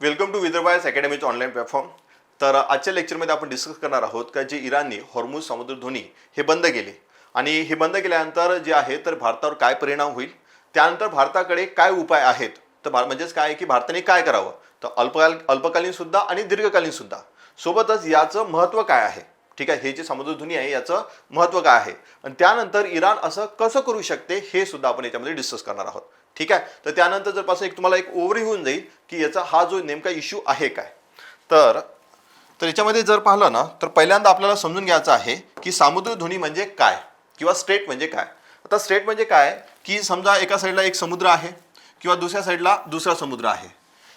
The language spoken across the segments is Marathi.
वेलकम टू विदर्भायस अकॅडमीचं ऑनलाईन प्लॅटफॉर्म. तर आजच्या लेक्चरमध्ये आपण डिस्कस करणार आहोत का जे इराणने हॉर्मुझ समुद्रधुनी हे बंद केले आणि हे बंद केल्यानंतर जे आहे तर भारतावर काय परिणाम होईल, त्यानंतर भारताकडे काय उपाय आहेत. तर म्हणजेच काय आहे की भारताने काय करावं, तर अल्पकालीन सुद्धा आणि दीर्घकालीन सुद्धा. सोबतच याचं महत्त्व काय आहे, ठीक आहे, हे जे समुद्रधुनी आहे याचं महत्त्व काय आहे आणि त्यानंतर इराण असं कसं करू शकते हे सुद्धा आपण याच्यामध्ये डिस्कस करणार आहोत. ठीक आहे. तर त्यानंतर जर पास तुम्हाला एक ओव्हरव्ह्यू होऊन जाईल की याचा हा जो नेमका इश्यू आहे काय. तर याच्यामध्ये जर पाहिलं ना तर पहिल्यांदा आपल्याला समजून घ्यायचं आहे की समुद्रधुनी म्हणजे काय किंवा स्ट्रेट म्हणजे काय. आता स्ट्रेट म्हणजे काय की समजा एका साईडला एक समुद्र आहे किंवा दुसऱ्या साईडला दुसरा समुद्र आहे.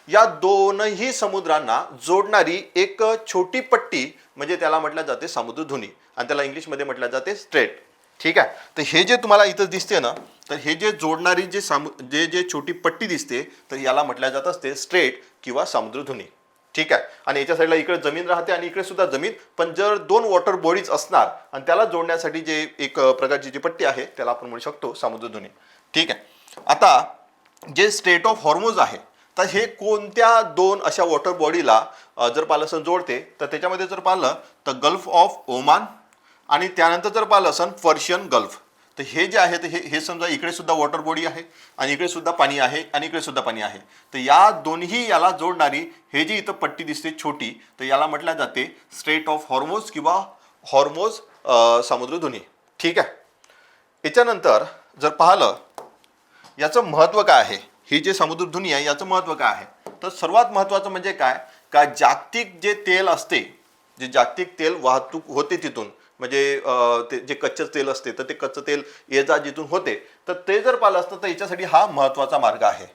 या दोनही समुद्रांना जोडणारी एक छोटी पट्टी म्हणजे त्याला म्हटलं जाते समुद्रधुनी आणि त्याला इंग्लिशमध्ये म्हटलं जाते स्ट्रेट. ठीक आहे. तर हे जे तुम्हाला इथं दिसते ना, तर हे जे जोडणारी जे छोटी पट्टी दिसते तर याला म्हटलं जात असते स्ट्रेट किंवा समुद्रधुनी. ठीक आहे. आणि याच्या साईडला इकडे जमीन राहते आणि इकडे सुद्धा जमीन, पण जर दोन वॉटर बॉडीज असणार आणि त्याला जोडण्यासाठी जे एक प्रकारची जी पट्टी आहे त्याला आपण म्हणू शकतो समुद्रधुनी. ठीक आहे. आता जे स्ट्रेट ऑफ हॉर्मुझ आहे तर हे कोणत्या दोन अशा वॉटर बॉडीला जर पाहिलं जोडते, तर त्याच्यामध्ये जर पाहिलं तर गल्फ ऑफ ओमान आणि त्यानंतर जर पाहिलं असन पर्शियन गल्फ. तर हे जे आहे ते हे समजा इकडे सुद्धा वॉटर बॉडी आहे आणि इकडे सुद्धा पाणी आहे आणि इकडे सुद्धा पाणी आहे. तर या दोन्ही याला जोडणारी हे जी इथं पट्टी दिसते छोटी, तर याला म्हटलं जाते स्ट्रेट ऑफ हॉर्मुझ किंवा हॉर्मुझ समुद्रधुनी. ठीक आहे. याच्यानंतर जर पाहिलं याचं महत्त्व काय आहे, ही जे समुद्रधुनी आहे याचं महत्त्व काय आहे, तर सर्वात महत्त्वाचं म्हणजे काय का जागतिक जे तेल असते, जे जागतिक तेल वाहतूक होते तिथून, म्हणजे ते जे कच्चं तेल असते तर ते कच्चं तेल ये जा जिथून होते, तर ते जर पाहिलं असतं तर याच्यासाठी हा महत्त्वाचा मार्ग आहे.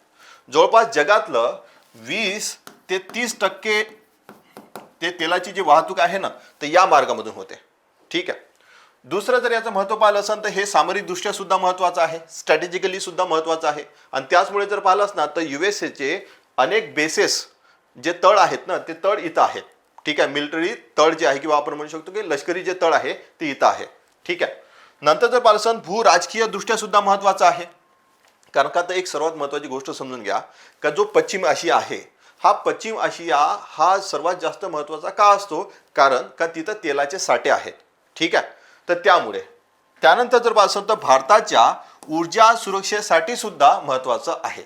जवळपास जगातलं 20 ते 30% ते तेलाची जी वाहतूक आहे ना तर या मार्गामधून होते. ठीक आहे. दुसरं जर याचं महत्त्व पाहिलं असेल तर हे सामरिकदृष्ट्या सुद्धा महत्त्वाचं आहे, स्ट्रॅटेजिकली सुद्धा महत्त्वाचं आहे. आणि त्याचमुळे जर पाहिलंच ना तर USA अनेक बेसेस जे तळ आहेत ना ते तळ इथं आहेत. ठीक आहे. मिलिटरी तळ जे आहे किंवा आपण म्हणू शकतो की लष्करी जे तळ आहे ते इथं आहे. ठीक आहे. नंतर जर पाहिलं भू राजकीय दृष्ट्या सुद्धा महत्त्वाचं आहे. कारण का तर एक सर्वात महत्त्वाची गोष्ट समजून घ्या का जो पश्चिम आशिया आहे, हा पश्चिम आशिया हा सर्वात जास्त महत्त्वाचा का असतो, कारण का तिथं तेलाचे साठे आहेत. ठीक आहे. तर त्यामुळे त्यानंतर जर पाहिलं तर भारताच्या ऊर्जा सुरक्षेसाठी सुद्धा महत्त्वाचं आहे.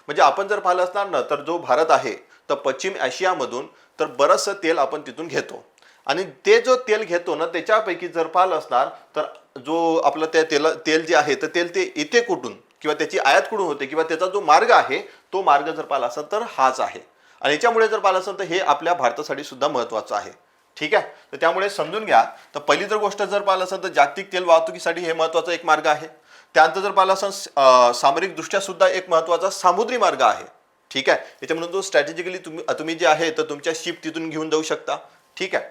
म्हणजे आपण जर पाहिलं असणार ना तर जो भारत आहे तर पश्चिम आशियामधून तर बरंचसं तेल आपण तिथून घेतो आणि ते जो तेल घेतो ना त्याच्यापैकी जर पाहिलं असणार तर जो आपलं त्या तेल जे आहे तर तेल ते इथे कुठून किंवा त्याची आयात कुठून होते किंवा त्याचा जो मार्ग आहे तो मार्ग जर पाहिला असेल तर हाच आहे. आणि याच्यामुळे जर पाहिलं असेल तर हे आपल्या भारतासाठी सुद्धा महत्त्वाचं आहे. ठीक आहे. तर त्यामुळे समजून घ्या. तर पहिली जर गोष्ट जर पाहिलं असेल तर जागतिक तेल वाहतुकीसाठी हे महत्त्वाचा एक मार्ग आहे. त्यानंतर जर पाहिलं असेल सामरिकदृष्ट्या सुद्धा एक महत्त्वाचा समुद्री मार्ग आहे. ठीक आहे. याच्यामधून तो स्ट्रॅटेजिकली तुम्ही जे आहे तर तुमच्या शिप तिथून घेऊन जाऊ शकता. ठीक आहे.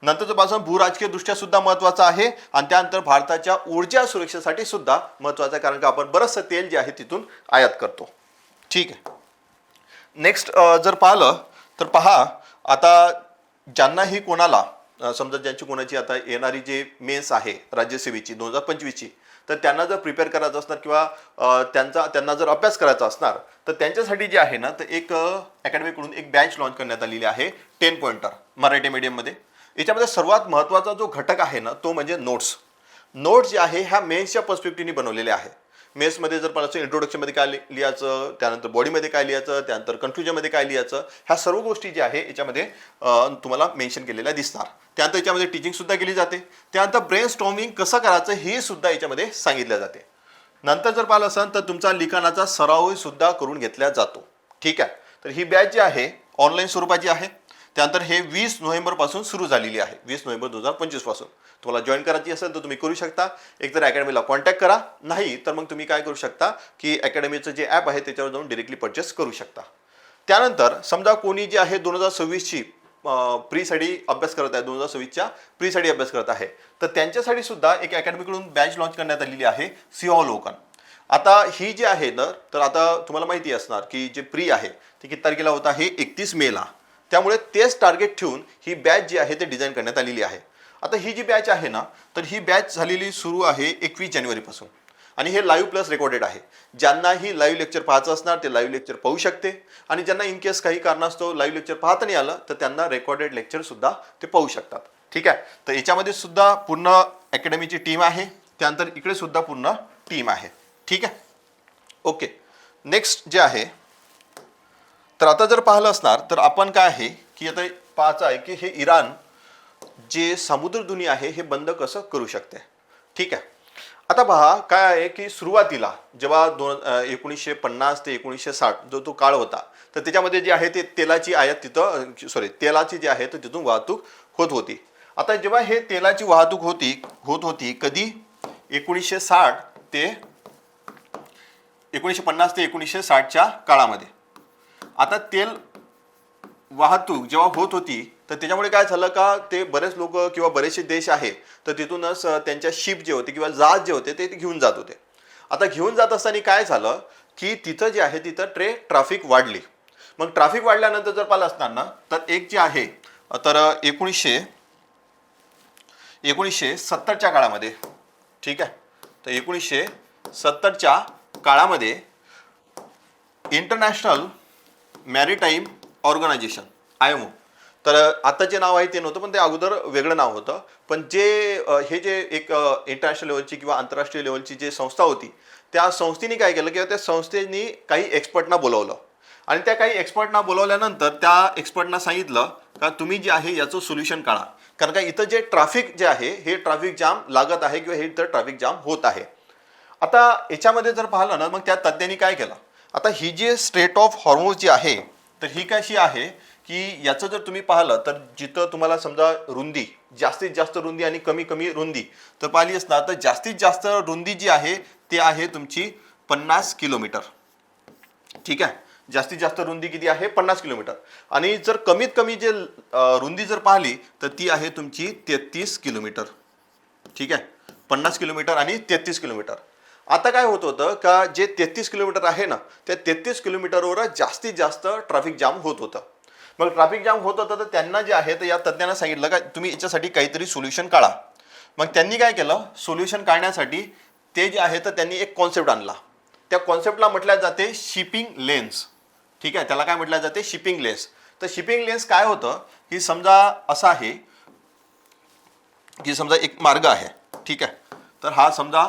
नंतर जर पाहिलं भूराजकीय दृष्ट्या सुद्धा महत्त्वाचा आहे आणि त्यानंतर भारताच्या ऊर्जा सुरक्षेसाठी सुद्धा महत्त्वाचं आहे, कारण का आपण बरंचसं तेल जे आहे तिथून आयात करतो. ठीक आहे. नेक्स्ट जर पाहिलं तर पहा, आता ज्यांनाही कोणाला समजा ज्यांची कोणाची आता येणारी जे मेन्स आहे राज्यसेवेची 2025ची, तर त्यांना जर प्रिपेअर करायचं असणार किंवा त्यांना जर अभ्यास करायचा असणार तर त्यांच्यासाठी जे आहे ना तर एक अकॅडमीकडून एक बॅच लॉन्च करण्यात आलेली आहे 10 पॉइंटर मराठी मीडियममध्ये. याच्यामध्ये सर्वात महत्त्वाचा जो घटक आहे ना तो म्हणजे नोट्स जे आहे ह्या मेन्सच्या पर्स्पेक्टिव्हनी बनवलेले आहे. मेन्समध्ये जर पाहिलं इंट्रोडक्शनमध्ये काय लिहायचं, त्यानंतर बॉडीमध्ये काय लिहायचं, त्यानंतर कन्क्लुजनमध्ये काय लिहायचं, ह्या सर्व गोष्टी ज्या आहे याच्यामध्ये तुम्हाला मेन्शन केलेल्या दिसणार. त्यानंतर याच्यामध्ये टीचिंग सुद्धा केली जाते. त्यानंतर ब्रेन स्टॉर्मिंग कसं करायचं हे सुद्धा याच्यामध्ये सांगितलं जाते. नंतर जर पाहिलं असेल तर तुमचा लिखाणाचा सराव सुद्धा करून घेतला जातो. ठीक आहे. तर ही बॅच जी आहे ऑनलाईन स्वरूपाची आहे. त्यानंतर हे 20 नोव्हेंबरपासून सुरू झालेली आहे. 20 नोव्हेंबर 2025 पासून तुम्हाला जॉईन करायची असेल तर तुम्ही करू शकता. एक तर अकॅडमीला कॉन्टॅक्ट करा, नाही तर मग तुम्ही काय करू शकता की अकॅडमीचं जे ॲप आहे त्याच्यावर जाऊन डिरेक्टली परचेस करू शकता. त्यानंतर समजा कोणी जे आहे 2026ची प्रीसाठी अभ्यास करत आहे, 2026च्या प्रीसाठी अभ्यास करत आहे, तर त्यांच्यासाठी सुद्धा एक अकॅडमीकडून बॅच लॉन्च करण्यात आलेली आहे सिंहावलोकन. आता ही जी आहे ना तर आता तुम्हाला माहिती असणार की जे प्री आहे ते किती तारखेला होता, हे 31 मेला. त्यामुळे तेच टार्गेट ठेवून ही बॅच जी आहे ते डिझाईन करण्यात आलेली आहे. आता ही जी बॅच आहे ना तर ही बॅच झालेली सुरू आहे 21 जानेवारीपासून. आणि हे लाईव्ह प्लस रेकॉर्डेड आहे. ज्यांनाही लाईव्ह लेक्चर पाहायचं असणार ते लाईव्ह लेक्चर पाहू शकते आणि ज्यांना इन केस काही कारणास्तव लाईव्ह लेक्चर पाहता नाही आलं तर त्यांना रेकॉर्डेड लेक्चर सुद्धा ते पाहू शकतात. ठीक आहे. तर याच्यामध्ये सुद्धा पूर्ण अकॅडमीची टीम आहे, त्यानंतर इकडे सुद्धा पूर्ण टीम आहे. ठीक आहे. ओके. नेक्स्ट जे आहे तर आता जर पाहिलं असणार तर आपण काय आहे की आता पाहायचं आहे की हे इराण जे समुद्रधुनी आहे हे बंद कसं करू शकते. ठीक आहे. आता पहा काय आहे की सुरुवातीला जेव्हा 1950 ते 1960 जो तो काळ होता तर त्याच्यामध्ये जे आहे ते तेलाची आयात तिथं तेलाची जी आहे तर तिथून वाहतूक होत होती. आता जेव्हा हे तेलाची वाहतूक होत होती कधी 1960 ते 1950 ते 1960च्या काळामध्ये. आता तेल वाहतूक जेव्हा होत होती तर त्याच्यामुळे काय झालं का ते बरेच लोक किंवा बरेचसे देश आहे तर तिथूनच त्यांच्या शिप जे होते किंवा जहाज जे होते ते घेऊन जात होते. आता घेऊन जात असताना काय झालं की तिथं जे आहे तिथं ट्रॅफिक वाढली. मग ट्रॅफिक वाढल्यानंतर जर पाहिलं असणार ना तर एक जे आहे तर 1970च्या काळामध्ये. ठीक आहे. तर 1970च्या काळामध्ये इंटरनॅशनल मॅरीटाईम ऑर्गनायझेशन IMO, तर आता जे नाव आहे ते नव्हतं पण ते अगोदर वेगळं नाव होतं. पण जे हे जे एक इंटरनॅशनल लेवलची किंवा आंतरराष्ट्रीय लेवलची जी संस्था होती त्या संस्थेने काय केलं किंवा त्या संस्थेने काही एक्सपर्टना बोलवलं आणि त्या काही एक्सपर्टना बोलवल्यानंतर त्या एक्सपर्टना सांगितलं का तुम्ही जे आहे याचं सोल्युशन काढा, कारण का इथं जे ट्रॅफिक जे आहे हे ट्रॅफिक जाम लागत आहे किंवा हे इथं ट्रॅफिक जाम होत आहे. आता याच्यामध्ये जर पाहिलं ना मग त्या तज्ज्ञांनी काय केलं, आता ही जी स्ट्रेट ऑफ हॉर्मुझ जी आहे तर ही कशी आहे की याचं जर तुम्ही पाहिलं तर जिथं तुम्हाला समजा रुंदी जास्तीत जास्त रुंदी आणि कमी कमी रुंदी तर पाहिली असणार तर जास्तीत जास्त रुंदी जी आहे ती आहे तुमची 50 किलोमीटर. ठीक आहे. जास्तीत जास्त रुंदी किती आहे 50 किलोमीटर आणि जर कमीत कमी जे रुंदी जर पाहिली तर ती आहे तुमची 33 किलोमीटर. ठीक आहे. 50 किलोमीटर आणि 33 किलोमीटर. आता काय होत होतं का जे 33 किलोमीटर आहे ना त्या 33 किलोमीटरवर जास्तीत जास्त ट्रॅफिक जाम होत होतं. मग ट्रॅफिक जाम होत होतं तर त्यांना जे आहे तर या तज्ज्ञांना सांगितलं का तुम्ही याच्यासाठी काहीतरी सोल्युशन काढा. मग त्यांनी काय केलं, सोल्युशन काढण्यासाठी ते जे आहे तर त्यांनी एक कॉन्सेप्ट आणला. त्या कॉन्सेप्टला म्हटल्या जाते शिपिंग लेन्स. ठीक आहे. त्याला काय म्हटलं जाते शिपिंग लेन्स. तर शिपिंग लेन्स काय होतं की समजा असं आहे की समजा एक मार्ग आहे. ठीक आहे. तर हा समजा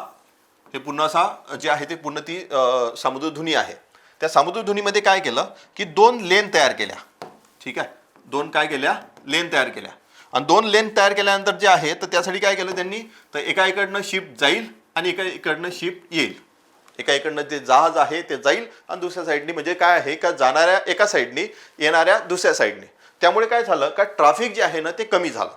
हे पूर्ण असा जे आहे ते पूर्ण ती समुद्रधुनी आहे. त्या समुद्रधुनीमध्ये काय केलं की 2 लेन तयार केल्या. ठीक आहे. 2 काय केल्या लेन तयार केल्या आणि 2 लेन तयार केल्यानंतर जे आहे तर त्यासाठी काय केलं त्यांनी तर एका इकडनं शिप जाईल आणि एका इकडनं शिप येईल. एका इकडनं जे जहाज आहे ते जाईल आणि दुसऱ्या साईडनी म्हणजे काय आहे का जाणाऱ्या एका साईडनी येणाऱ्या दुसऱ्या साईडनी. त्यामुळे काय झालं का ट्रॅफिक जे आहे ना ते कमी झालं.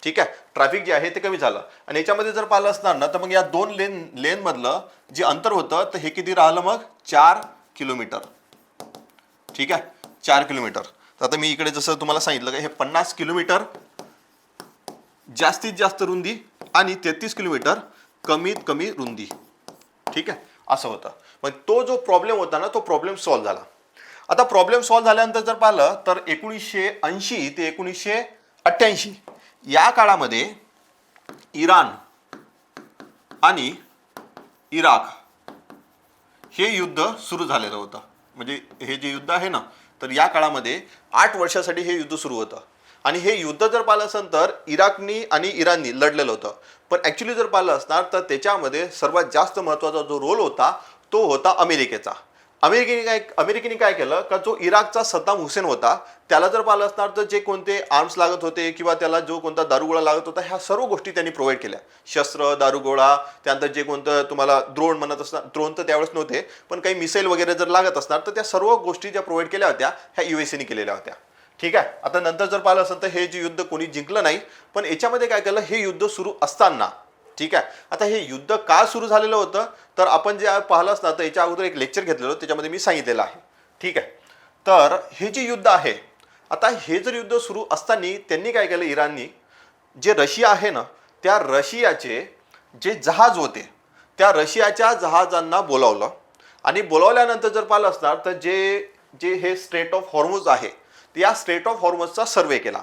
ठीक आहे. ट्रॅफिक जे आहे ते कमी झालं आणि याच्यामध्ये जर पाहिलं असणार ना तर मग या 2 लेन मधलं जे अंतर होतं तर हे किती राहिलं मग 4 किलोमीटर. ठीक आहे. 4 किलोमीटर. तर आता मी इकडे जसं तुम्हाला सांगितलं का हे 50 किलोमीटर जास्तीत जास्त रुंदी आणि 33 किलोमीटर कमीत कमी रुंदी. ठीक आहे. असं होतं. मग तो जो प्रॉब्लेम होता ना तो प्रॉब्लेम सॉल्व्ह झाला. आता प्रॉब्लेम सॉल्व्ह झाल्यानंतर जर पाहिलं तर 1980 ते 1988 या काळामध्ये इराण आणि इराक हे युद्ध सुरू झालेलं होतं. म्हणजे हे जे युद्ध आहे ना तर या काळामध्ये 8 वर्षासाठी हे युद्ध सुरू होतं आणि हे युद्ध जर पाहिलं असेल तर इराकनी आणि इराणनी लढलेलं होतं. पण ॲक्च्युली जर पाहिलं असणार तर त्याच्यामध्ये सर्वात जास्त महत्त्वाचा जो रोल होता तो होता अमेरिकेचा. अमेरिकेने काय केलं का जो इराकचा सद्दाम हुसेन होता त्याला जर पाहिलं असणार तर जे कोणते आर्म्स लागत होते किंवा त्याला जो कोणता दारुगोळा लागत होता ह्या सर्व गोष्टी त्यांनी प्रोव्हाइड केल्या. शस्त्र, दारुगोळा, त्यानंतर जे कोणतं तुम्हाला द्रोण म्हणत असणार, द्रोण तर त्यावेळेस नव्हते पण काही मिसाईल वगैरे जर लागत असणार तर त्या सर्व गोष्टी ज्या प्रोव्हाइड केल्या होत्या ह्या USA ने केलेल्या होत्या. ठीक आहे. आता नंतर जर पाहिलं असेल तर हे जे युद्ध कोणी जिंकलं नाही पण याच्यामध्ये काय केलं हे युद्ध सुरू असताना. ठीक आहे. आता हे युद्ध का सुरू झालेलं होतं तर आपण जे पाहिलं असणार तर याच्या अगोदर एक लेक्चर घेतलेलं त्याच्यामध्ये मी सांगितलेलं आहे. ठीक आहे. तर हे जे युद्ध आहे आता हे जर युद्ध सुरू असताना त्यांनी काय केलं इराणनी जे रशिया आहे ना त्या रशियाचे जे जहाज होते त्या रशियाच्या जहाजांना बोलावलं आणि बोलावल्यानंतर जर पाहिलं असणार तर जे हे स्ट्रेट ऑफ हॉर्मुझ आहे या स्ट्रेट ऑफ हॉर्मुझचा सर्वे केला.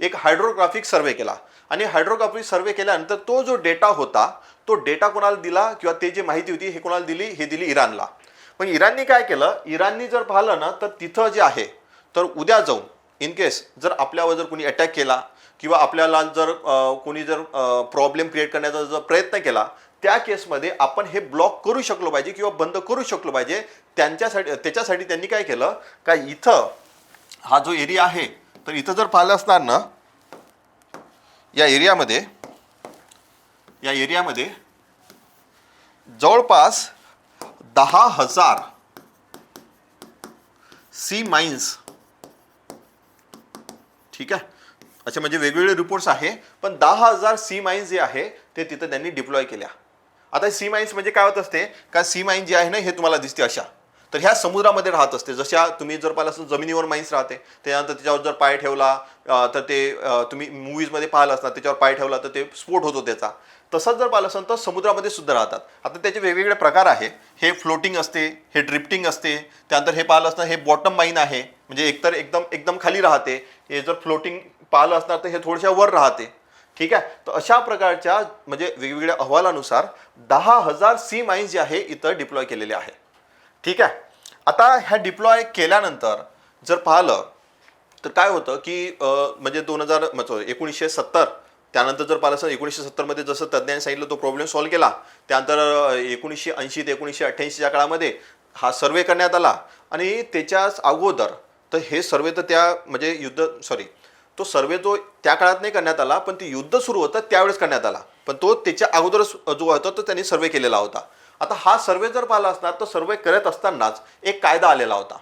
एक हायड्रोग्राफिक सर्वे केला आणि हायड्रोग्राफी सर्वे केल्यानंतर तो जो डेटा होता तो डेटा कोणाला दिला किंवा ते जी माहिती होती हे कोणाला दिली, हे दिली इराणला. पण इराणनी काय केलं, इराणनी जर पाहिलं ना तर तिथं जे आहे तर उद्या जाऊन इन केस जर आपल्यावर जर कोणी अटॅक केला किंवा आपल्याला जर कोणी जर प्रॉब्लेम क्रिएट करण्याचा जर प्रयत्न केला, त्या केसमध्ये आपण हे ब्लॉक करू शकलो पाहिजे किंवा बंद करू शकलो पाहिजे. त्याच्यासाठी त्यांनी काय केलं का इथं हा जो एरिया आहे तर इथं जर पाहिलं असणार ना, या एरियामध्ये जवळपास 10,000 सी माइन्स, ठीक आहे. अच्छा, म्हणजे वेगवेगळे रिपोर्ट्स आहे, पण 10,000 सी माइन्स जे आहे ते तिथं त्यांनी डिप्लॉय केल्या. आता सी माइन्स म्हणजे काय होत असते का, सी माइन जी आहे ना हे तुम्हाला दिसते अशा, तर ह्या समुद्रामध्ये राहत असते. जशा तुम्ही जर पाहिलं असं जमिनीवर माइन्स राहते, त्यानंतर त्याच्यावर जर पाय ठेवला तर ते तुम्ही मूवीजमध्ये पाहिलं असणार, त्याच्यावर पाय ठेवला तर ते स्फोट होतो त्याचा. तसंच जर पाहिलं असेल तर समुद्रामध्ये सुद्धा राहतात. आता त्याचे वेगवेगळे प्रकार आहे. हे फ्लोटिंग असते, हे ड्रिफ्टिंग असते, त्यानंतर हे पाहिलं असणार हे बॉटम माइन आहे, म्हणजे एकतर एकदम खाली राहते. हे जर फ्लोटिंग पाहिलं असणार तर हे थोड्याशा वर राहते, ठीक आहे. तर अशा प्रकारच्या म्हणजे वेगवेगळ्या अहवालानुसार 10,000 सी माइन्स जे आहे इथं डिप्लॉय केलेले आहे, ठीक आहे. आता ह्या डिप्लॉय केल्यानंतर जर पाहिलं तर काय होतं की म्हणजे 1970 त्यानंतर जर पाहिलं असं 1970मध्ये जसं तज्ज्ञांनी सांगितलं तो प्रॉब्लेम सॉल्व्ह केला. त्यानंतर 1980 ते 1988च्या काळामध्ये हा सर्वे करण्यात आला. आणि त्याच्याच अगोदर तर हे सर्वे तर त्या म्हणजे तो सर्वे जो त्या काळात नाही करण्यात आला, पण ते युद्ध सुरू होतं त्यावेळेस करण्यात आला. पण तो त्याच्या अगोदरच जो होता तो त्यांनी सर्वे केलेला होता. आता हा सर्वे जर पाहिला असणार तर सर्वे करत असतानाच एक कायदा आलेला होता.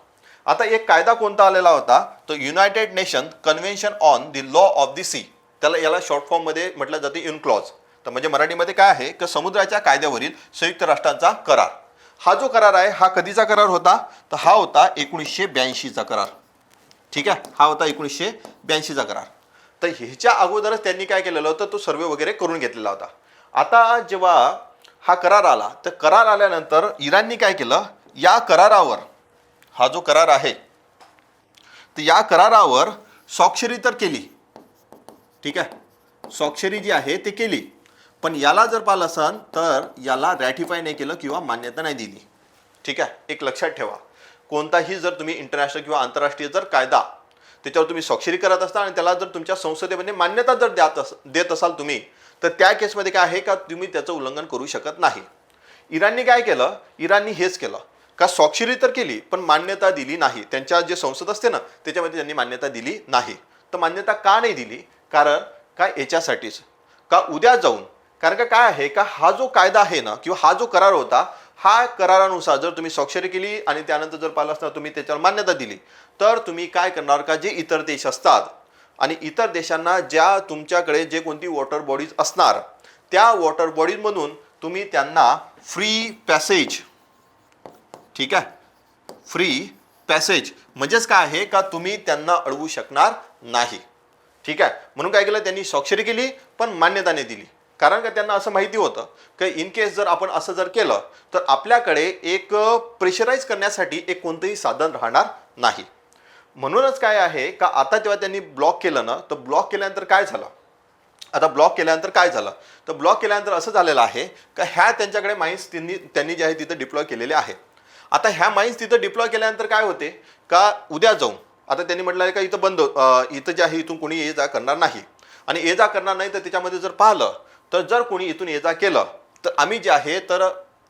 आता एक कायदा कोणता आलेला होता, तो United Nation Convention on the Law of the Sea, याला शॉर्ट फॉर्म मध्ये म्हटलं जाते युनक्लॉज. तर म्हणजे मराठीमध्ये काय आहे की समुद्राच्या कायद्यावरील संयुक्त राष्ट्रांचा करार. हा जो करार आहे हा कधीचा करार होता, तर हा होता 1982चा करार, ठीक आहे. हा होता 1982चा करार. तर ह्याच्या अगोदरच त्यांनी काय केलेलं होतं, तो सर्वे वगैरे करून घेतलेला होता. आता जेव्हा हा करार आला तर करार आल्यानंतर इराणनी काय केलं, या करारावर, हा जो करार आहे तर या करारावर स्वाक्षरी तर केली, ठीक आहे, स्वाक्षरी जी आहे ते केली, पण याला जर पाहिलं असेल तर याला रॅटिफाय नाही केलं किंवा मान्यता नाही दिली, ठीक आहे. एक लक्षात ठेवा, कोणताही जर तुम्ही इंटरनॅशनल किंवा आंतरराष्ट्रीय जर कायदा त्याच्यावर तुम्ही स्वाक्षरी करत असता आणि त्याला जर तुमच्या संसदेमध्ये मान्यता जर देत असाल तुम्ही, तर त्या केसमध्ये काय आहे का तुम्ही त्याचं उल्लंघन करू शकत नाही. इराणनी काय केलं, इराणनी हेच केलं का स्वाक्षरी तर केली पण मान्यता दिली नाही. त्यांच्या जे संसद असते ना त्याच्यामध्ये त्यांनी मान्यता दिली नाही. तर मान्यता का नाही दिली, कारण काय याच्यासाठीच का उद्या जाऊन, कारण का काय आहे का हा जो कायदा आहे ना किंवा हा जो करार होता, हा करारानुसार जर तुम्ही स्वाक्षरी केली आणि त्यानंतर जर पाहिलं असणार तुम्ही त्याच्यावर मान्यता दिली, तर तुम्ही काय करणार का जे इतर देश असतात आणि इतर देशांना ज्या तुमच्याकडे जे कोणती वॉटर बॉडीज असणार त्या वॉटर बॉडीजमधून तुम्ही त्यांना फ्री पॅसेज, ठीक आहे, फ्री पॅसेज म्हणजेच काय आहे का तुम्ही त्यांना अडवू शकणार नाही, ठीक आहे. म्हणून काय केलं त्यांनी स्वाक्षरी केली पण मान्यता नाही दिली, कारण का त्यांना असं माहिती होतं की इन केस जर आपण असं जर केलं तर आपल्याकडे एक प्रेशराईज करण्यासाठी एक कोणतंही साधन राहणार नाही. म्हणूनच काय आहे का आता जेव्हा त्यांनी ब्लॉक केलं ना, तर ब्लॉक केल्यानंतर काय झालं, तर ब्लॉक केल्यानंतर असं झालेलं आहे का ह्या त्यांच्याकडे माइन्स त्यांनी जे आहे तिथं डिप्लॉय केलेले आहे. आता ह्या माइन्स तिथं डिप्लॉय केल्यानंतर काय होते का उद्या जाऊन आता त्यांनी म्हटलं आहे का इथं बंद, इथं जे आहे इथून कोणी ये जा करणार नाही. आणि ये जा करणार नाही तर त्याच्यामध्ये जर पाहिलं तर जर कोणी इथून ये जा केलं तर आम्ही जे आहे तर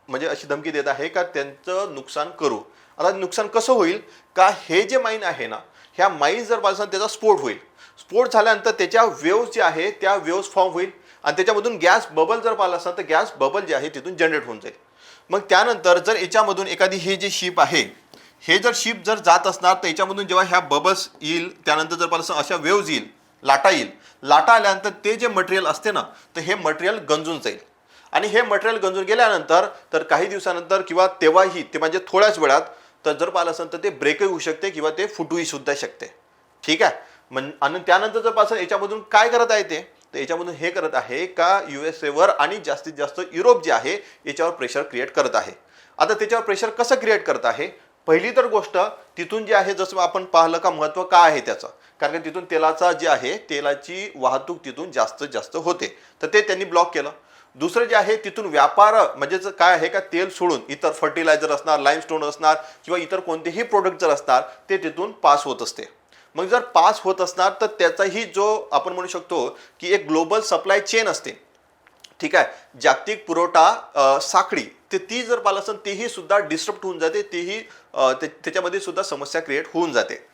म्हणजे अशी धमकी देत आहे का त्यांचं नुकसान करू. आता नुकसान कसं होईल का, हे जे माइन आहे ना ह्या माइन जर पाहिलं त्याचा स्फोट होईल, स्फोट झाल्यानंतर त्याच्या वेव्स जे आहे त्या वेव्स फॉर्म होईल आणि त्याच्यामधून गॅस बबल जर पाहिलं असेल तर गॅस बबल जे आहे तिथून जनरेट होऊन जाईल. मग त्यानंतर जर याच्यामधून एखादी हे जे शिप आहे हे जर शिप जर जात असणार तर याच्यामधून जेव्हा ह्या बबल्स येईल त्यानंतर जर पाहिलं अशा वेव्ज येईल, लाटा येईल, लाटा आल्यानंतर ते जे मटेरियल असते ना तर हे मटेरियल गंजून जाईल आणि हे मटेरियल गंजून गेल्यानंतर तर काही दिवसानंतर किंवा तेव्हाही ते म्हणजे थोड्याच वेळात तर जर पाहिलं असेल तर ते ब्रेकही होऊ शकते किंवा ते फुटूही सुद्धा शकते, ठीक आहे. आणि त्यानंतर जर पाहिलं याच्यामधून काय करत आहे ते, तर याच्यामधून हे करत आहे का USA आणि जास्तीत जास्त युरोप जे आहे याच्यावर प्रेशर क्रिएट करत आहे. आता त्याच्यावर प्रेशर कसं क्रिएट करत आहे, पहिली तर गोष्ट तिथून जे आहे, जसं आपण पाहिलं का महत्त्व काय आहे त्याचं, कारण की तिथून तेलाचा जे आहे तेलाची वाहतूक तिथून जास्त जास्त होते, तर ते त्यांनी ब्लॉक केलं. दुसरं जे आहे तिथून व्यापार म्हणजे काय आहे का तेल सोडून इतर फर्टिलायझर असणार, लाईमस्टोन असणार किंवा इतर कोणतेही प्रोडक्ट जर असणार ते तिथून पास होत असते. मग जर पास होत असणार तर त्याचाही जो आपण म्हणू शकतो की एक ग्लोबल सप्लाय चेन असते, ठीक आहे, जागतिक पुरवठा साखळी, ते ती जर पाहिलं असेल तेही सुद्धा डिस्टर्ब होऊन जाते, तेही त्याच्यामध्ये सुद्धा समस्या क्रिएट होऊन जाते.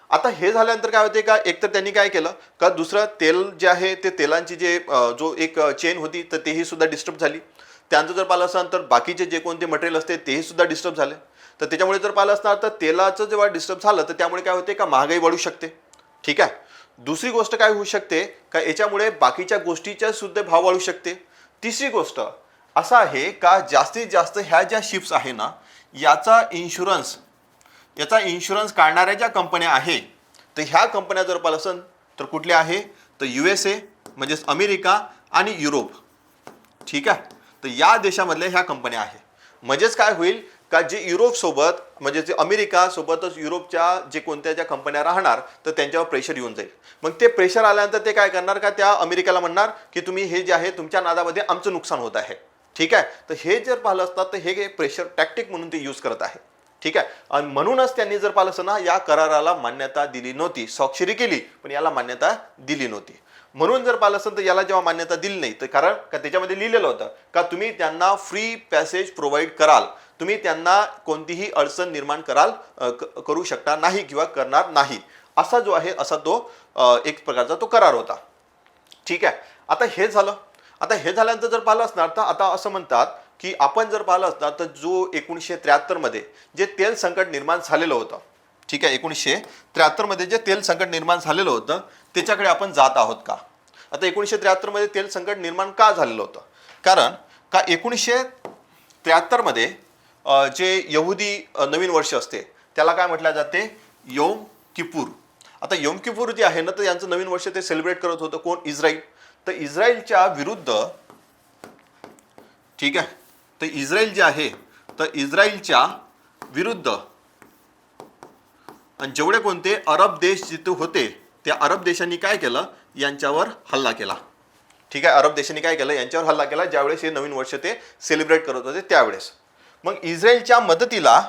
आता हे झाल्यानंतर काय होते का, एकतर त्यांनी काय केलं का दुसरं तेल जे आहे ते तेलांची जे जो एक चेन होती तर तेही सुद्धा डिस्टर्ब झाली. त्यानंतर जर पाहिलं असेल तर बाकीचे जे कोणते मटेरियल असते तेही सुद्धा डिस्टर्ब झाले. तर त्याच्यामुळे जर पाहिलं असणार तर तेलाचं जेव्हा डिस्टर्ब झालं तर त्यामुळे काय होते का महागाई वाढू शकते, ठीक आहे. दुसरी गोष्ट काय होऊ शकते का याच्यामुळे बाकीच्या गोष्टीच्या सुद्धा भाव वाढू शकते. तिसरी गोष्ट असं आहे का जास्तीत जास्त ह्या ज्या शिप्स आहे ना याचा इन्शुरन्स काढणाऱ्या ज्या कंपन्या आहे तर ह्या कंपन्या जर पाहिलं असेल तर कुठल्या आहे तर USA म्हणजेच अमेरिका आणि युरोप, ठीक आहे. तर या देशामधल्या ह्या कंपन्या आहे. म्हणजेच काय होईल का जे युरोप सोबत म्हणजे जे अमेरिका सोबतच युरोपच्या जे कोणत्या ज्या कंपन्या राहणार तर त्यांच्यावर प्रेशर येऊन जाईल. मग ते प्रेशर आल्यानंतर ते काय करणार का त्या अमेरिकेला म्हणणार की तुम्ही हे जे आहे तुमच्या नादामध्ये आमचं नुकसान होत आहे, ठीक आहे. तर हे जर पाहिलं असतात तर हे प्रेशर टॅक्टिक म्हणून ते यूज करत आहे, ठीक आहे. आणि म्हणूनच त्यांनी जर पाहिलं असं ना या कराराला मान्यता दिली नव्हती, स्वाक्षरी केली पण याला मान्यता दिली नव्हती. म्हणून जर पाहिलं असेल तर याला जेव्हा मान्यता दिली नाही तर कारण का त्याच्यामध्ये लिहिलेलं होतं का तुम्ही त्यांना फ्री पॅसेज प्रोव्हाइड कराल, तुम्ही त्यांना कोणतीही अडचण निर्माण करू शकणार नाही किंवा करणार नाही, असा जो आहे असा तो एक प्रकारचा तो करार होता, ठीक आहे. आता हे झालं. आता हे झाल्यानंतर जर पाहिलं असणार तर आता असं म्हणतात की आपण जर पाहिलं असणार तर जो 1973 मध्ये जे तेल संकट निर्माण झालेलं होतं, ठीक आहे, 1973 मध्ये जे तेल संकट निर्माण झालेलं होतं त्याच्याकडे आपण जात आहोत का. आता 1973 मध्ये तेल संकट निर्माण का झालेलं होतं, कारण का 1973 मध्ये जे यहुदी नवीन वर्ष असते त्याला काय म्हटलं जाते, योम किपूर. आता योम किपूर जे आहे ना तर यांचं नवीन वर्ष ते सेलिब्रेट करत होतं कोण, इस्रायल. तर इस्रायलच्या विरुद्ध, ठीक आहे, तर इस्रायल जे आहे तर इस्रायलच्या विरुद्ध आणि जेवढे कोणते अरब देश जिथे होते त्या अरब देशांनी काय केलं, यांच्यावर हल्ला केला, ठीक आहे. अरब देशांनी काय केलं, यांच्यावर हल्ला केला ज्यावेळेस हे नवीन वर्ष ते सेलिब्रेट करत होते त्यावेळेस. मग इस्रायलच्या मदतीला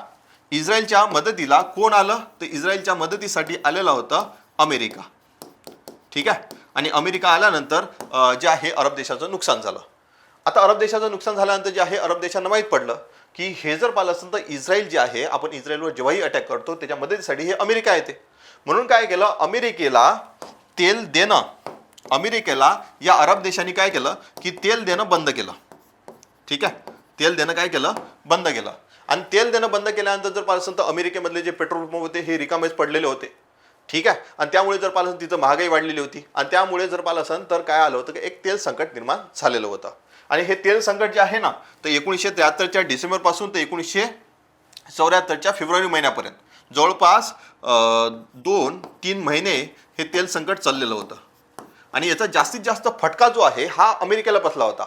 कोण आलं, तर इस्रायलच्या मदतीसाठी आलेला होता अमेरिका, ठीक आहे. आणि अमेरिका आल्यानंतर जे आहे अरब देशाचं नुकसान झालं. आता अरब देशाचं नुकसान झाल्यानंतर जे आहे अरब देशांना माहीत पडलं की हे जर पाहिलं असेल तर इस्रायल जे आहे आपण इस्रायलवर जेव्हाही अटॅक करतो त्याच्या मदतीसाठी हे अमेरिका येते. म्हणून काय केलं, अमेरिकेला या अरब देशांनी काय केलं की तेल देणं बंद केलं, ठीक आहे. तेल देणं काय केलं, बंद केलं. आणि तेल देणं बंद केल्यानंतर जर पाहिलं असेल तर अमेरिकेमधले जे पेट्रोल पंप होते हे रिकामेच पडलेले होते, ठीक आहे. आणि त्यामुळे जर पाहिलं तिथं महागाई वाढलेली होती आणि त्यामुळे जर पाहिलं असेल तर काय आलं होतं की एक तेल संकट निर्माण झालेलं होतं. आणि हे तेल संकट जे आहे ना तर 1973च्या डिसेंबरपासून ते 1974च्या फेब्रुवारी महिन्यापर्यंत जवळपास 2-3 महिने हे तेल संकट चाललेलं होतं. आणि याचा जास्तीत जास्त फटका जो आहे हा अमेरिकेला बसला होता.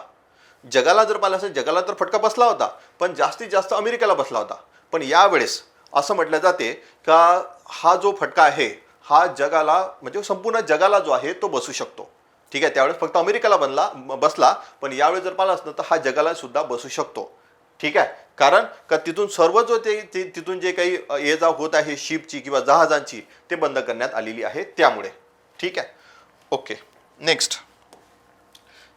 जगाला जर पाहिलं असेल जगाला तर फटका बसला होता पण जास्तीत जास्त अमेरिकेला बसला होता. पण यावेळेस असं म्हटलं जाते का हा जो फटका आहे हा जगाला म्हणजे संपूर्ण जगाला जो आहे तो बसू शकतो, ठीक आहे. त्यावेळेस फक्त अमेरिकेला बसला पण यावेळेस जर पाहिलं असतं तर हा जगाला सुद्धा बसू शकतो, ठीक आहे. कारण का तिथून सर्व जो तिथून जे काही ये जा होत आहे शिपची किंवा जहाजांची ते बंद करण्यात आलेली आहे त्यामुळे, ठीक आहे. ओके, नेक्स्ट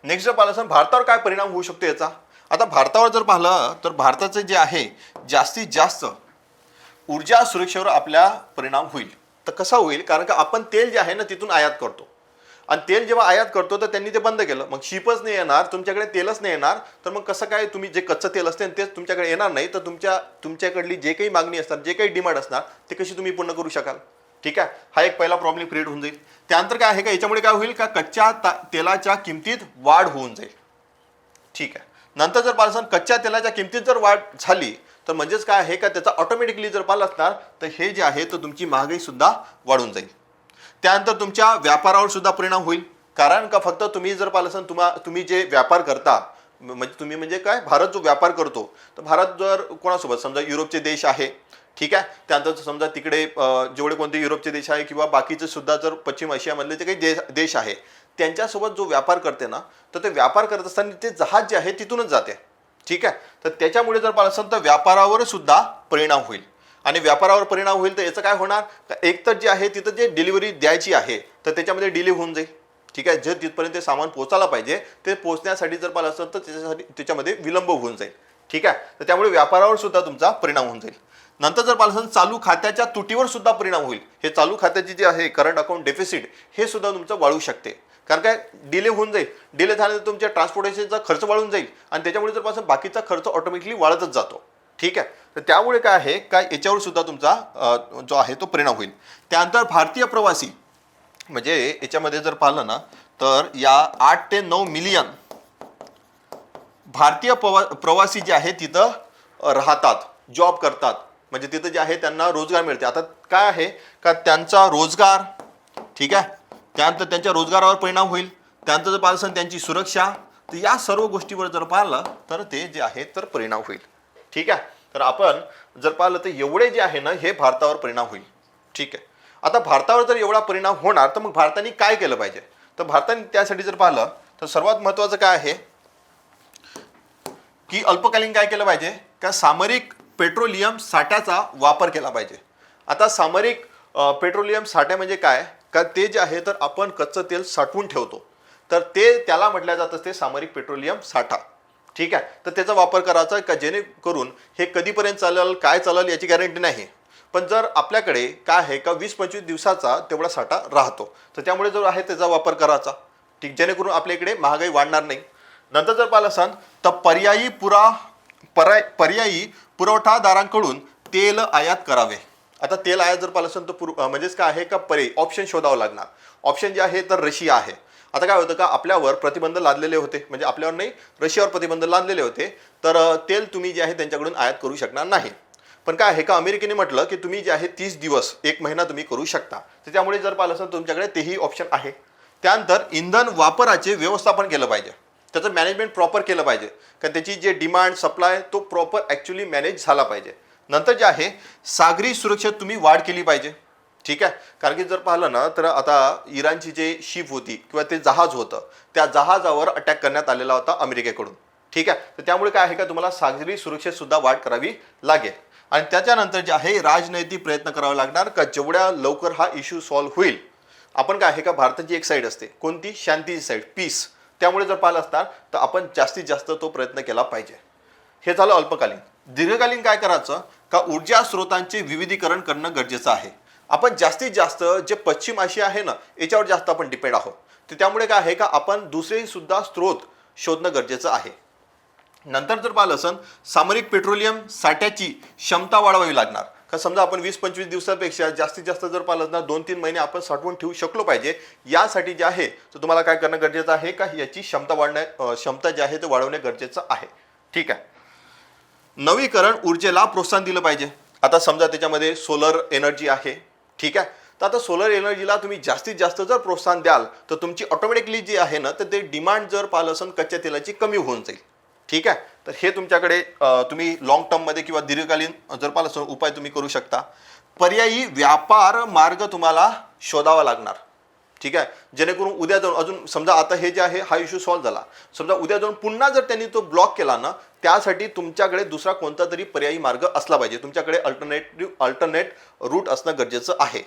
जर पाहिलं असं भारतावर काय परिणाम होऊ शकतो याचा. आता भारतावर जर पाहिलं तर भारताचं जे आहे जास्तीत जास्त ऊर्जा सुरक्षेवर आपल्या परिणाम होईल. तर कसा होईल, कारण का आपण तेल जे आहे ना तिथून आयात करतो आणि तेल जेव्हा आयात करतो तर त्यांनी ते बंद केलं, मग शिपच नाही येणार, तुमच्याकडे तेलच नाही येणार, तर मग कसं काय तुम्ही जे कच्चं तेल असते तेच तुमच्याकडे येणार नाही, तर तुमच्याकडली जे काही मागणी असणार जे काही डिमांड असणार ते कशी तुम्ही पूर्ण करू शकाल, ठीक आहे. हा एक पहिला प्रॉब्लेम क्रिएट होऊन जाईल. त्यानंतर काय आहे का याच्यामुळे काय होईल का कच्च्या तेलाच्या किमतीत वाढ होऊन जाईल, ठीक आहे. नंतर जर पाहिलं कच्च्या तेलाच्या किमतीत जर वाढ झाली तर म्हणजेच काय आहे का त्याचा ऑटोमॅटिकली जर पाहिलं असणार तर हे जे आहे तर तुमची महागाई सुद्धा वाढून जाईल. त्यानंतर तुमच्या व्यापारावर सुद्धा परिणाम होईल, कारण का फक्त तुम्ही जर पाहिलं असेल तुम्ही जे व्यापार करता म्हणजे तुम्ही म्हणजे काय भारत जो व्यापार करतो तर भारत जर कोणासोबत समजा युरोपचे देश आहे, ठीक आहे. त्यानंतर समजा तिकडे जेवढे कोणते युरोपचे देश आहे किंवा बाकीचे सुद्धा जर पश्चिम आशियामधले जे काही देश आहे त्यांच्यासोबत जो व्यापार करते ना, तर ते व्यापार करत असताना ते जहाज जे आहे तिथूनच जाते. ठीक आहे. तर त्याच्यामुळे जर पाहिलं असेल तर व्यापारावर सुद्धा परिणाम होईल. आणि व्यापारावर परिणाम होईल तर याचं काय होणार, एक तर जे आहे तिथं जे डिलिव्हरी द्यायची आहे तर त्याच्यामध्ये डिले होऊन जाईल. ठीक आहे. जे तिथपर्यंत सामान पोहोचायला पाहिजे ते पोहोचण्यासाठी जर पाहिलं असेल तर त्याच्यामध्ये विलंब होऊन जाईल. ठीक आहे. तर त्यामुळे व्यापारावर सुद्धा तुमचा परिणाम होऊन जाईल. नंतर जर पाहिलं असेल चालू खात्याच्या तुटीवर सुद्धा परिणाम होईल. हे चालू खात्याची जे आहे करंट अकाउंट डेफिसिट हे सुद्धा तुमचं वाढू शकते. कारण काय, डिले होऊन जाईल. डिले झाल्यानंतर तुमच्या ट्रान्सपोर्टेशनचा खर्च वाढून जाईल आणि त्याच्यामुळे जर पासून बाकीचा खर्च ऑटोमॅटिकली वाढतच जातो. ठीक आहे. तर त्यामुळे काय आहे काय याच्यावर सुद्धा तुमचा जो आहे तो परिणाम होईल. त्यानंतर भारतीय प्रवासी म्हणजे याच्यामध्ये जर पाहिलं ना तर या 8 ते 9 मिलियन भारतीय प्रवासी जे आहे तिथं राहतात, जॉब करतात, म्हणजे तिथं जे आहे त्यांना रोजगार मिळते. आता काय आहे का त्यांचा रोजगार, ठीक आहे, त्यानंतर त्यांच्या रोजगारावर परिणाम होईल. त्यानंतर जर पाहिलं असेल त्यांची सुरक्षा, तर या सर्व गोष्टीवर जर पाहिलं तर ते जे आहे तर परिणाम होईल. ठीक आहे. तर आपण जर पाहिलं तर एवढे जे आहे ना हे भारतावर परिणाम होईल. ठीक आहे. आता भारतावर जर एवढा परिणाम होणार तर मग भारताने काय केलं पाहिजे, तर भारताने त्यासाठी जर पाहिलं तर सर्वात महत्त्वाचं काय आहे की अल्पकालीन काय केलं पाहिजे का सामरिक पेट्रोलियम साठ्याचा वापर केला पाहिजे. आता सामरिक पेट्रोलियम साठे म्हणजे काय का ते जे आहे तर आपण कच्चं तेल साठवून ठेवतो, तर ते त्याला म्हटलं जातं ते सामरिक पेट्रोलियम साठा. ठीक आहे. तर त्याचा वापर करायचा का जेणेकरून हे कधीपर्यंत चालेल काय चालेल याची गॅरंटी नाही, पण जर आपल्याकडे काय आहे का 20-25 दिवसाचा तेवढा साठा राहतो तर त्यामुळे जो आहे त्याचा वापर करायचा. ठीक, जेणेकरून आपल्या इकडे महागाई वाढणार नाही. नंतर जर पाहिलं असाल तर पर्यायी पुरवठादारांकडून तेल आयात करावे. आता तेल आयात जर पाहिलं असेल तर म्हणजेच काय आहे का पर्यायी ऑप्शन शोधावं लागणार. ऑप्शन जे आहे तर रशिया आहे. आता काय होतं का आपल्यावर प्रतिबंध लादलेले होते, म्हणजे आपल्यावर नाही रशियावर प्रतिबंध लादलेले होते, तर तेल तुम्ही जे आहे त्यांच्याकडून आयात करू शकणार नाही. पण काय आहे का अमेरिकेने म्हटलं की तुम्ही जे आहे 30 दिवस 1 महिना तुम्ही करू शकता. तर त्यामुळे जर पाहिलं असेल तुमच्याकडे तेही ऑप्शन आहे. त्यानंतर इंधन वापराचे व्यवस्थापन केलं पाहिजे, त्याचं मॅनेजमेंट प्रॉपर केलं पाहिजे, कारण त्याची जे डिमांड सप्लाय तो प्रॉपर ॲक्च्युली मॅनेज झाला पाहिजे. नंतर जे आहे सागरी सुरक्षेत तुम्ही वाढ केली पाहिजे. ठीक आहे. कारण की जर पाहिलं ना तर आता इराणची जे शिप होती किंवा ते जहाज होतं त्या जहाजावर अटॅक करण्यात आलेला होता अमेरिकेकडून. ठीक आहे. तर त्यामुळे काय आहे का तुम्हाला सागरी सुरक्षेत सुद्धा वाढ करावी लागेल. आणि त्याच्यानंतर जे आहे राजनैतिक प्रयत्न करावे लागणार का जेवढ्या लवकर हा इश्यू सॉल्व्ह होईल. आपण काय आहे का भारताची एक साईड असते कोणती, शांतीची साईड, पीस. त्यामुळे जर पाहिलं असणार तर आपण जास्तीत जास्त तो प्रयत्न केला पाहिजे. हे झालं अल्पकालीन. दीर्घकालीन काय करायचं का ऊर्जा स्रोतांचे विविधीकरण करणं गरजेचं आहे. आपण जास्तीत जास्त जे पश्चिम आशिया आहे ना याच्यावर जास्त आपण डिपेंड आहोत, तर त्यामुळे काय आहे का आपण दुसरे सुद्धा स्रोत शोधणं गरजेचं आहे. नंतर जर पाहिलं असेल सामरिक पेट्रोलियम साठ्याची क्षमता वाढवावी लागणार. का समजा आपण 20-25 दिवसापेक्षा जास्तीत जास्त जर पाहिलं ना 2-3 महिने आपण साठवून ठेवू शकलो पाहिजे. यासाठी जे आहे तर तुम्हाला काय करणं गरजेचं आहे का याची क्षमता जी आहे ते वाढवणे गरजेचं आहे. ठीक आहे. नवीकरण ऊर्जेला प्रोत्साहन दिलं पाहिजे. आता समजा त्याच्यामध्ये सोलर एनर्जी आहे. ठीक आहे. तर आता सोलर एनर्जीला तुम्ही जास्तीत जास्त जर प्रोत्साहन द्याल तर तुमची ऑटोमॅटिकली जी आहे ना तर ते डिमांड जर पाहिलं असेल कच्च्या तेलाची कमी होऊन जाईल. ठीक आहे. तर हे तुमच्याकडे तुम्ही लॉंग टर्ममध्ये किंवा दीर्घकालीन जर पाहिलं असेल उपाय तुम्ही करू शकता. पर्यायी व्यापार मार्ग तुम्हाला शोधावा लागणार. ठीक आहे. जेणेकरून उद्या जाऊन अजून समजा आता हे जे आहे हा इश्यू सॉल्व्ह झाला, समजा उद्या जाऊन पुन्हा जर त्यांनी तो ब्लॉक केला ना त्यासाठी तुमच्याकडे दुसरा कोणता तरी पर्यायी मार्ग असला पाहिजे. तुमच्याकडे अल्टरनेट रूट असणं गरजेचं आहे.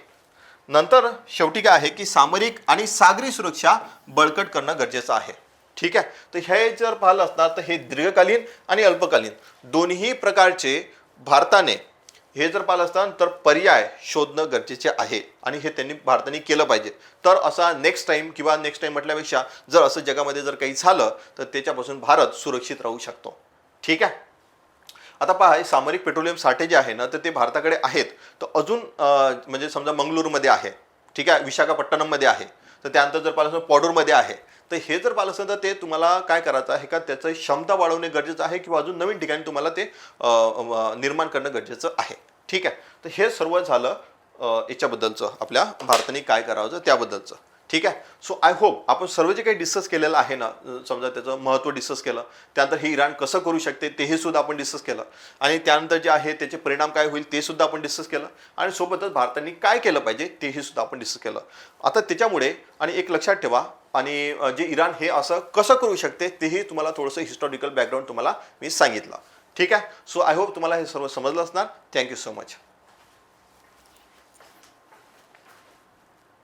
नंतर शेवटी काय आहे की सामरिक आणि सागरी सुरक्षा बळकट करणं गरजेचं आहे. ठीक आहे. तर हे जर पाहिलं असणार तर हे दीर्घकालीन आणि अल्पकालीन दोन्ही प्रकारचे भारताने हे जर पाहिलं असतं तर पर्याय शोधणं गरजेचे आहे आणि हे त्यांनी भारताने केलं पाहिजे. तर असा नेक्स्ट टाइम म्हटल्यापेक्षा जर असं जगामध्ये जर काही झालं तर त्याच्यापासून भारत सुरक्षित राहू शकतो. ठीक आहे. आता पहा सामरिक पेट्रोलियम साठे जे आहे ना तर ते भारताकडे आहेत. तर अजून म्हणजे समजा मंगळूरमध्ये आहे. ठीक आहे. विशाखापट्टणममध्ये आहे. तर त्यानंतर जर पाहिलं पॉडूरमध्ये आहे. तर हे जर पाहिलं असेल तर ते तुम्हाला काय करायचं आहे का त्याचं क्षमता वाढवणे गरजेचं आहे किंवा अजून नवीन ठिकाणी तुम्हाला ते निर्माण करणं गरजेचं आहे. ठीक आहे. तर हे सर्व झालं याच्याबद्दलचं आपल्या भारताने काय करावं त्याबद्दलचं. ठीक आहे. सो आय होप आपण सर्व जे काही डिस्कस केलेलं आहे ना, समजा त्याचं महत्त्व डिस्कस केलं, त्यानंतर हे इराण कसं करू शकते तेही सुद्धा आपण डिस्कस केलं, आणि त्यानंतर जे आहे त्याचे परिणाम काय होईल ते सुद्धा आपण डिस्कस केलं, आणि सोबतच भारताने काय केलं पाहिजे तेही सुद्धा आपण डिस्कस केलं. आता त्याच्यामुळे आणि एक लक्षात ठेवा, आणि जे इराण हे असं कसं करू शकते तेही तुम्हाला थोडंसं हिस्टॉरिकल बॅकग्राऊंड तुम्हाला मी सांगितलं. ठीक आहे. सो आय होप तुम्हाला हे सर्व समजलं असणार. Thank you so much.